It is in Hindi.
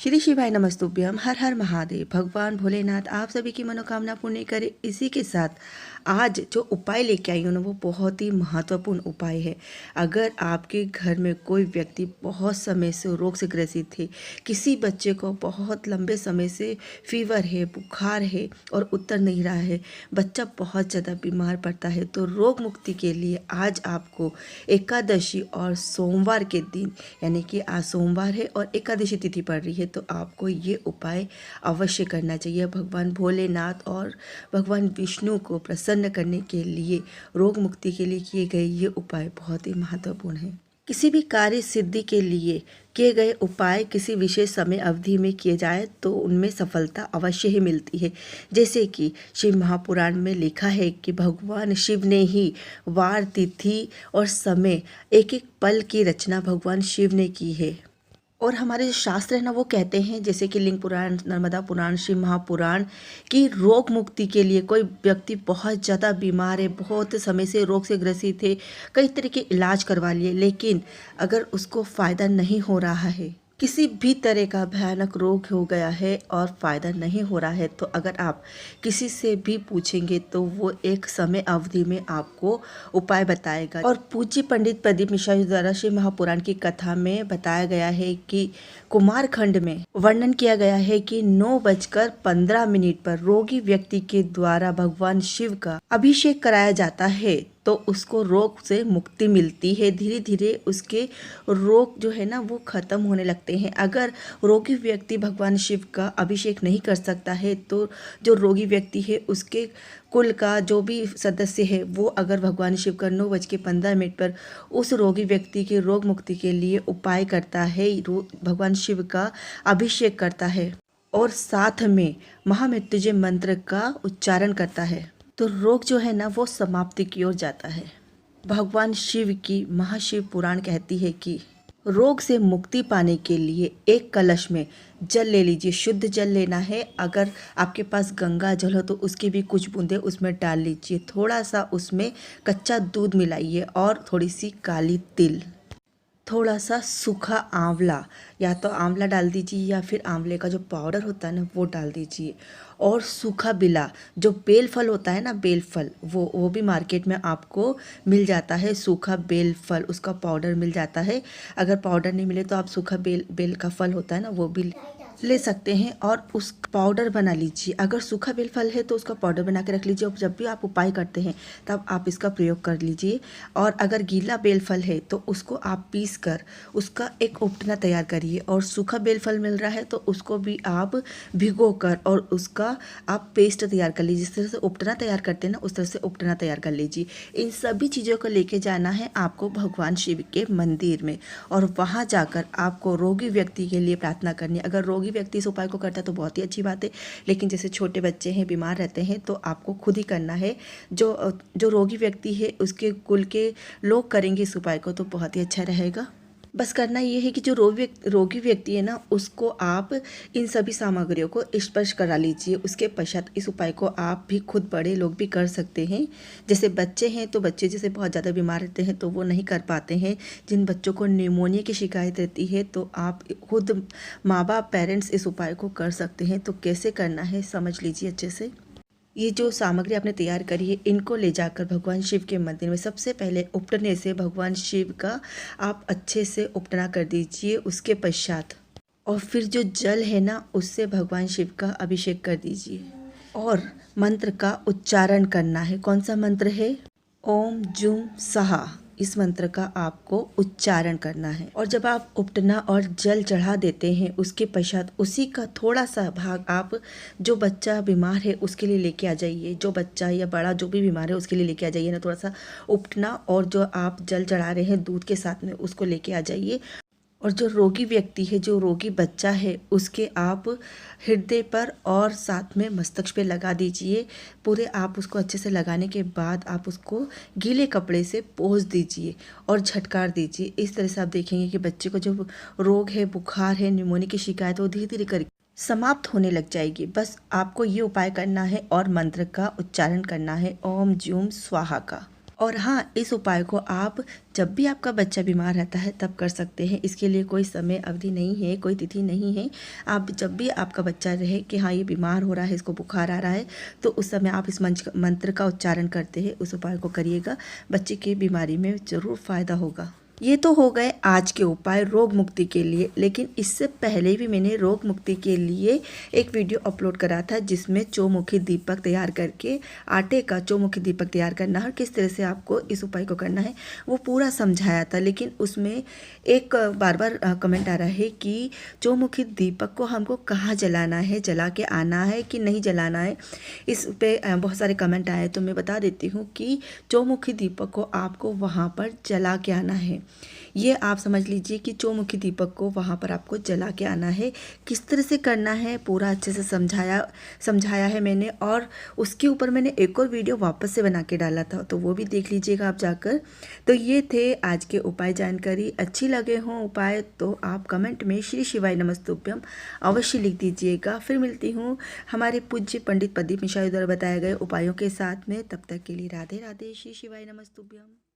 श्री शिवाय नमस्तुभ्यम। हर हर महादेव। भगवान भोलेनाथ आप सभी की मनोकामना पूर्ण करे। इसी के साथ आज जो उपाय लेके आई हूँ ना, वो बहुत ही महत्वपूर्ण उपाय है। अगर आपके घर में कोई व्यक्ति बहुत समय से रोग से ग्रसित है, किसी बच्चे को बहुत लंबे समय से फीवर है, बुखार है और उतर नहीं रहा है, बच्चा बहुत ज़्यादा बीमार पड़ता है, तो रोग मुक्ति के लिए आज आपको एकादशी और सोमवार के दिन, यानी कि आज सोमवार है और एकादशी तिथि पड़ रही है, तो आपको ये उपाय अवश्य करना चाहिए। भगवान भोलेनाथ और भगवान विष्णु को प्रसन्न करने के लिए, रोग मुक्ति के लिए किए गए ये उपाय बहुत ही महत्वपूर्ण है। किसी भी कार्य सिद्धि के लिए किए गए उपाय किसी विशेष समय अवधि में किए जाए तो उनमें सफलता अवश्य ही मिलती है। जैसे कि शिव महापुराण में लिखा है कि भगवान शिव ने ही वार, तिथि और समय, एक एक पल की रचना भगवान शिव ने की है। और हमारे जो शास्त्र है ना, वो कहते हैं, जैसे कि लिंग पुराण, नर्मदा पुराण, शिव महापुराण, कि रोग मुक्ति के लिए कोई व्यक्ति बहुत ज़्यादा बीमार है, बहुत समय से रोग से ग्रसित है, कई तरह के इलाज करवा लिए, लेकिन अगर उसको फ़ायदा नहीं हो रहा है, किसी भी तरह का भयानक रोग हो गया है और फ़ायदा नहीं हो रहा है, तो अगर आप किसी से भी पूछेंगे तो वो एक समय अवधि में आपको उपाय बताएगा। और पूज्य पंडित प्रदीप मिश्रा जी द्वारा शिव महापुराण की कथा में बताया गया है कि कुमारखंड में वर्णन किया गया है कि 9:15 पर रोगी व्यक्ति के द्वारा भगवान शिव का अभिषेक कराया जाता है तो उसको रोग से मुक्ति मिलती है। धीरे धीरे उसके रोग जो है ना, वो खत्म होने लगते हैं। अगर रोगी व्यक्ति भगवान शिव का अभिषेक नहीं कर सकता है तो जो रोगी व्यक्ति है, उसके कुल का जो भी सदस्य है, वो अगर भगवान शिव का 9:15 पर उस रोगी व्यक्ति के रोग मुक्ति के लिए उपाय करता है, भगवान शिव का अभिषेक करता है और साथ में महामृत्युंजय मंत्र का उच्चारण करता है, तो रोग जो है ना, वो समाप्ति की ओर जाता है। भगवान शिव की महाशिव पुराण कहती है कि रोग से मुक्ति पाने के लिए एक कलश में जल ले लीजिए। शुद्ध जल लेना है। अगर आपके पास गंगा जल हो तो उसकी भी कुछ बूंदें उसमें डाल लीजिए। थोड़ा सा उसमें कच्चा दूध मिलाइए और थोड़ी सी काली तिल, थोड़ा सा सूखा आंवला, या तो आंवला डाल दीजिए या फिर आंवले का जो पाउडर होता है ना, वो डाल दीजिए। और सूखा बिला, जो बेल फल होता है ना, बेल फल, वो भी मार्केट में आपको मिल जाता है। सूखा बेल फल, उसका पाउडर मिल जाता है। अगर पाउडर नहीं मिले तो आप सूखा बेल का फल होता है ना, वो भी ले सकते हैं और उस पाउडर बना लीजिए। अगर सूखा बेल फल है तो उसका पाउडर बना के रख लीजिए और जब भी आप उपाय करते हैं तब आप इसका प्रयोग कर लीजिए। और अगर गीला बेल फल है तो उसको आप पीस कर उसका एक उपटना तैयार करिए। और सूखा बेल फल मिल रहा है तो उसको भी आप भिगो कर और उसका आप पेस्ट तैयार कर लीजिए। जिस तरह से उपटना तैयार करते हैं ना, उस तरह से उपटना तैयार कर लीजिए। इन सभी चीज़ों को लेके जाना है आपको भगवान शिव के मंदिर में और वहाँ जाकर आपको रोगी व्यक्ति के लिए प्रार्थना करनी है। अगर रोगी व्यक्ति इस उपाय को करता है तो बहुत ही अच्छी बात है, लेकिन जैसे छोटे बच्चे हैं, बीमार रहते हैं, तो आपको खुद ही करना है। जो रोगी व्यक्ति है उसके कुल के लोग करेंगे इस उपाय को तो बहुत ही अच्छा रहेगा। बस करना ये है कि जो रोगी व्यक्ति है ना, उसको आप इन सभी सामग्रियों को स्पर्श करा लीजिए। उसके पश्चात इस उपाय को आप भी खुद, बड़े लोग भी कर सकते हैं। जैसे बच्चे हैं तो बच्चे जैसे बहुत ज़्यादा बीमार रहते हैं तो वो नहीं कर पाते हैं। जिन बच्चों को निमोनिया की शिकायत रहती है तो आप खुद, माँ बाप, पेरेंट्स इस उपाय को कर सकते हैं। तो कैसे करना है समझ लीजिए अच्छे से। ये जो सामग्री आपने तैयार करी है, इनको ले जाकर भगवान शिव के मंदिर में सबसे पहले उपटने से भगवान शिव का आप अच्छे से उपटना कर दीजिए। उसके पश्चात और फिर जो जल है ना, उससे भगवान शिव का अभिषेक कर दीजिए और मंत्र का उच्चारण करना है। कौन सा मंत्र है? ओम जूम सहा। इस मंत्र का आपको उच्चारण करना है। और जब आप उपटना और जल चढ़ा देते हैं, उसके पश्चात उसी का थोड़ा सा भाग आप, जो बच्चा बीमार है उसके लिए लेके आ जाइए। जो बच्चा या बड़ा जो भी बीमार है उसके लिए लेके आ जाइए ना, थोड़ा सा उपटना, और जो आप जल चढ़ा रहे हैं दूध के साथ में, उसको लेके आ जाइए। और जो रोगी व्यक्ति है, जो रोगी बच्चा है, उसके आप हृदय पर और साथ में मस्तक पे लगा दीजिए। पूरे आप उसको अच्छे से लगाने के बाद आप उसको गीले कपड़े से पोंछ दीजिए और झटकार दीजिए। इस तरह से आप देखेंगे कि बच्चे को जो रोग है, बुखार है, निमोनिया की शिकायत है, वो धीरे धीरे कर समाप्त होने लग जाएगी। बस आपको ये उपाय करना है और मंत्र का उच्चारण करना है, ओम जूम स्वाहा का। और हाँ, इस उपाय को आप जब भी आपका बच्चा बीमार रहता है तब कर सकते हैं। इसके लिए कोई समय अवधि नहीं है, कोई तिथि नहीं है। आप जब भी आपका बच्चा रहे कि हाँ ये बीमार हो रहा है, इसको बुखार आ रहा है, तो उस समय आप इस मंत्र का उच्चारण करते हैं, उस उपाय को करिएगा। बच्चे की बीमारी में ज़रूर फ़ायदा होगा। ये तो हो गए आज के उपाय रोग मुक्ति के लिए, लेकिन इससे पहले भी मैंने रोग मुक्ति के लिए एक वीडियो अपलोड करा था जिसमें चौमुखी दीपक तैयार करके, आटे का चौमुखी दीपक तैयार करना और किस तरह से आपको इस उपाय को करना है वो पूरा समझाया था। लेकिन उसमें एक बार बार कमेंट आ रहा है कि चौमुखी दीपक को हमको कहाँ जलाना है, जला के आना है कि नहीं जलाना है। इस पे बहुत सारे कमेंट आए, तो मैं बता देती हूँ कि चौमुखी दीपक को आपको वहाँ पर जला के आना है। ये आप समझ लीजिए कि चौमुखी दीपक को वहाँ पर आपको जला के आना है। किस तरह से करना है पूरा अच्छे से समझाया है मैंने, और उसके ऊपर मैंने एक और वीडियो वापस से बना के डाला था, तो वो भी देख लीजिएगा आप जाकर। तो ये थे आज के उपाय जानकारी। अच्छी लगे हों उपाय तो आप कमेंट में श्री शिवाय नमस्तुभ्यम अवश्य लिख दीजिएगा। फिर मिलती हूँ हमारे पूज्य पंडित प्रदीप मिश्रा द्वारा बताए गए उपायों के साथ में। तब तक के लिए राधे राधे, श्री शिवाय नमस्तुभ्यम।